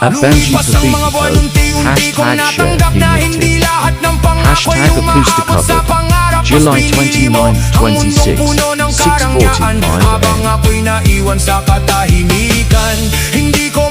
At Bounty Paviko, hashtag shared unity, hashtag Acoustic July 29, 26, 6:45 AM. Ako'y naiwan sa katahimikan. Hindi ko